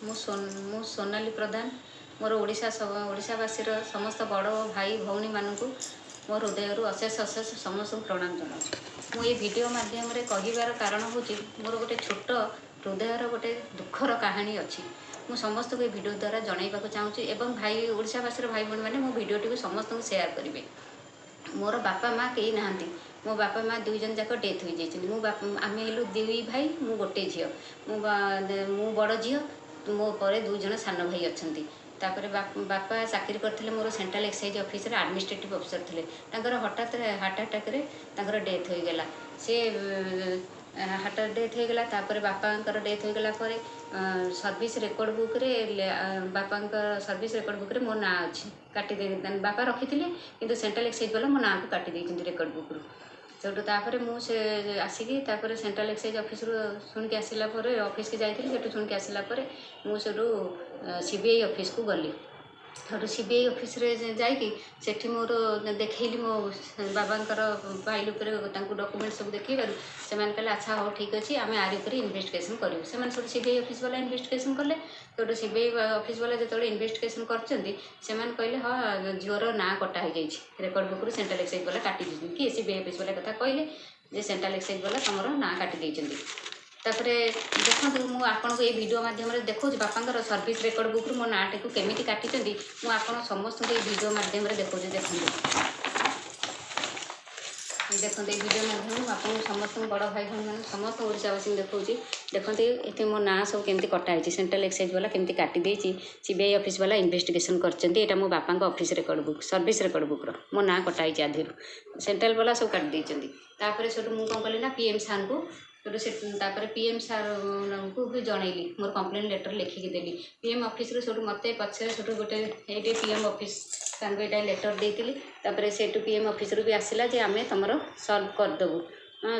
मु सोनाली प्रधान मोर ओडावासी समस्त बड़ भाई भौणी मानू मो हृदय अशेष अशेष समस्त प्रणाम जनाऊँ। मुझे भिडियो मध्यम कहबार कारण हूँ मोर गोटे छोट हृदयर गोटे दुखर कहानी अच्छी मु समस्त को भिडियो द्वारा जनवाक चाहूँगी एवं भाई ओडावासी भाई भौणी मैंने मो भिडियो समस्त को सेयार करेंगे। मोर बापा माँ कहीं ना मो बापा माँ दुई जन जाक डेथ हो जाइए। मो आम हेलु दुई भाई मु गोटे झी मु बड़ झी मो पर दुई जन सान भाई अच्छा। तापर बापा चाकरी करते मोर सेंट्रल एक्साइज ऑफिस रे एडमिनिस्ट्रेटिव अफिसर थे। हठात हार्ट अटैक डेथ हो गला। सी हार्ट डेथ हो गला। बापा डेथ हो गला सर्विस रेकर्ड बुक रे बापा सर्विस रेकर्ड बुक रे मो ना अच्छी काटी दे बापा रखी कि सेंट्रल एक्साइज वाला मो ना को काटी देते रेकर्ड बुक रू। सेठू मुझे आसिकी सेंट्रल एक्साइज ऑफिस शुणिक आसला ऑफिस की जाइए शुणिक आसला मुझे सीबीआई ऑफिस को गली। सीबीआई ऑफिस रे जाइकी सेठी मोर देखली मो बाबांकर फाइल डॉक्यूमेंट सब देखी से कहले अच्छा हाँ ठीक अच्छे आम आर इन्वेस्टिगेशन करूँ। से सीबीआई ऑफिस वाला इन्वेस्टिगेशन कले। तो सीबीआई ऑफिस वाला जो इन्वेस्टिगेशन कर हाँ झीवर ना कटा हो जाए रेकर्ड बुक सेंट्रल एक्साइज वाला काटी देते कि सीबीआई ऑफिस वाला कथा कहले सेंट्रल एक्साइज वाला तुम ना काटी देते। तापर देखो मुझे आपको ये वीडियो माध्यम देखा बापा सर्विस रेकर्ड बुक मो नाटी को केमी काटी मुझे समस्त वीडियो माध्यम देखा देखते ये वीडियो माध्यम आपको समस्त बड़ भाई भाई मैंने समस्त ओडावासी देखा देखते ये मो ना सब केमती कटाई सेंट्रल एक्साइज वाला केमती काटी सीबीआई ऑफिस वाला इन्वेस्टिगेशन कर मो बापा office record book service record book मो ना कटाई आधि सेंट्रल वाला सब काटी देते। मुझे कौन कली ना पीएम सार को से पीएम सार को भी जनइली मोर कंप्लेन लेटर लिखिकी देली पीएम ऑफिस मत पचे गोटे ये पीएम ऑफिस ये लेटर देती से पीएम ऑफिस भी आसला आम तुम सल्व करदेबू।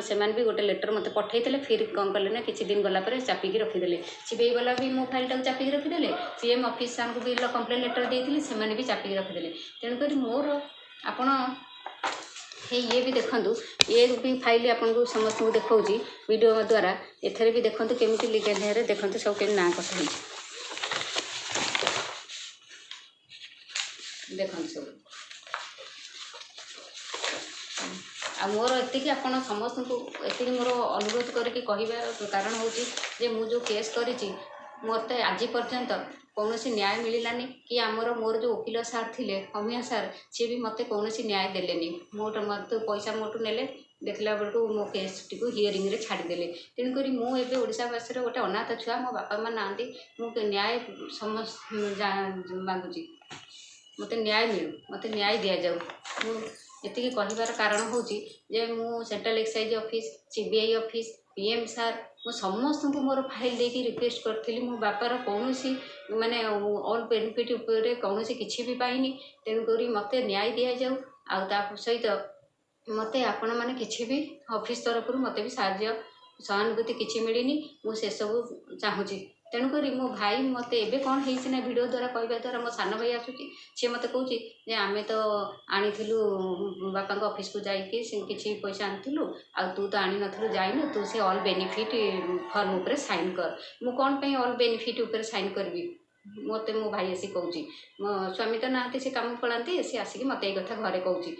से भी गोटे लेटर मत पठे फिर कौन कले ना किसी दिन गलापर चापिकी रखीदे सीबीआई वाला भी मो फाइल चापिकी रखीदे पीएम ऑफिस सार को भी कंप्लेन लेटर देती से भी चापिकी रखीदे। तेणुक मोर आपण ये भी देखूँ ये भी फाइल आपको समस्त को देखा वीडियो द्वारा एथेर भी देखूँ केमी लीगल है देखते सब कमी ना कटा देखते सब आ मोर एति आपन समस्त को एति मोर अनुरोध करके कहवा कारण हूँ मुझे केस करी मत आज पर्यंत कौन न्याय मिलानी कि आमर मोर जो वकिल सार थे अमिया सार सी भी मत कौन न्याय देले मोट मत पैसा मोटू ने देखला बेलू मो केस टी हियरिंग रे छाड़देले। तेणुक मुझे ओडावासी गोटे अनाथ छुआ मो बापा माँ ना मुझे न्याय समस्त मांगुची मत न्याय मिलू मत न्याय दि जाऊ। ये कहबार कारण हूँ मु central excise office CBI office PM सार मु समस्त को मोर फाइल देकी रिक्वेस्ट करी मो बापार कौन माने ऑल बेनिफिट कौन किसी भी पाइनी। तेणुक मत न्याय दि जाऊ आ सहित मत आपण मैंने किसी भी ऑफिस तरफ मत भी साहाय्य सहानुभूति किसी मिलनी मुझे सब चाहूँगी। तेणुक मो भाई मत एबे कौन होना वीडियो द्वारा कहवा द्वारा मो सान भाई आसूँ सी मत कहे आम तो आणिलु बापा ऑफिस को जाकि किसी पैसा आनीलु आ तू तो आनी नथलु जाइनु तू से ऑल बेनिफिट फॉर्म उपर साइन कर मु कौन पे ऑल बेनिफिट उपर साइन करी मत मो भाई आसी कहूँ मो स्वामी तो ना से कम पड़ाते सी आसिक मत ये कथा घरे कहूँ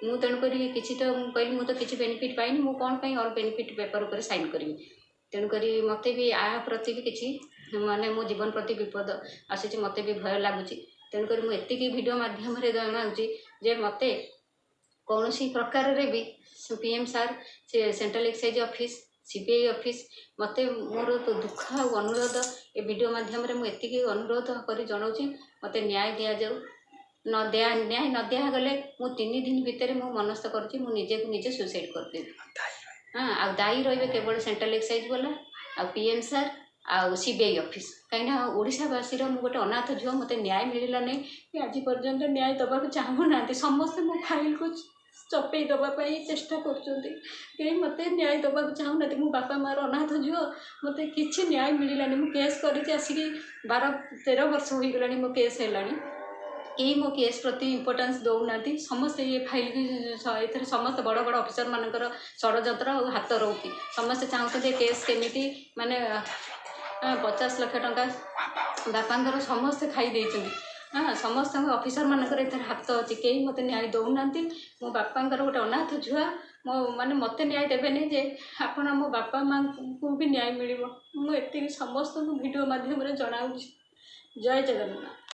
मु तेणुक किसी तो कहली मुझे किसी बेनिफिट पाइनि मु कौन पे ऑल बेनिफिट पेपर उपर साइन करी। तेणुक मत भी आ प्रति भी किसी माने मो जीवन प्रति विपद आसी मत भी भय लगुच। तेणुक मुझे वीडियो माध्यम जनाऊँ मत कौन प्रकार रे भी पीएम सार से central excise office CBI office मत मोर तो दुख अनुरोध ए वीडियो माध्यम मुझे अनुरोध कर जनाऊँ मत न्याय दि जाऊ न दिया न्याय न दिया गले मु 3 दिन भितर मु मनस्थ कर निजे को निजे सुसाइड करदेवी। हाँ आ दायी रही केवल सेंट्रल एक्साइज वाला आ पीएम सार आ सीबीआई ऑफिस कहीं ओडावासी मु गोटे अनाथ झील मत न्याय मिलला नहीं आज पर्यंत न्याय दबा चाहूना समस्ते मो फाइल को चपे दवाई चेष्टा कर मत न्याय दबा चाहूना मो बापा मार अनाथ झील मत किसी न्याय मिललानी मु केस कर आसिक 12-13 वर्ष हो गलानी मो केस है कहीं मो केस प्रति इम्पोर्टान्स दौना समस्ते ये फाइल की समस्त बड़ बड़ ऑफिसर मानकर षड्यंत्र और हाथ रोकि समस्ते चाहते केस केमी माने 50 लाख टंका ବାପାଙ୍କର ସମସ୍ତେ ଖାଇ ଦେଇଛନ୍ତି। ହଁ, ସମସ୍ତଙ୍କ ଅଫିସରମାନଙ୍କର ଏଥିରେ ହାତ ଅଛି, କେହି ମୋତେ ନ୍ୟାୟ ଦେଉନାହାନ୍ତି। ମୋ ବାପାଙ୍କର ଗୋଟେ ଅନାଥ ଛୁଆ, ମାନେ ମୋତେ ନ୍ୟାୟ ଦେବେନି ଯେ ଆପଣ ମୋ ବାପା ମାଆଙ୍କୁ ବି ନ୍ୟାୟ ମିଳିବ। ମୁଁ ଏତିକି ସମସ୍ତଙ୍କୁ ଭିଡ଼ିଓ ମାଧ୍ୟମରେ ଜଣାଉଛି। ଜୟ ଜଗନ୍ନାଥ।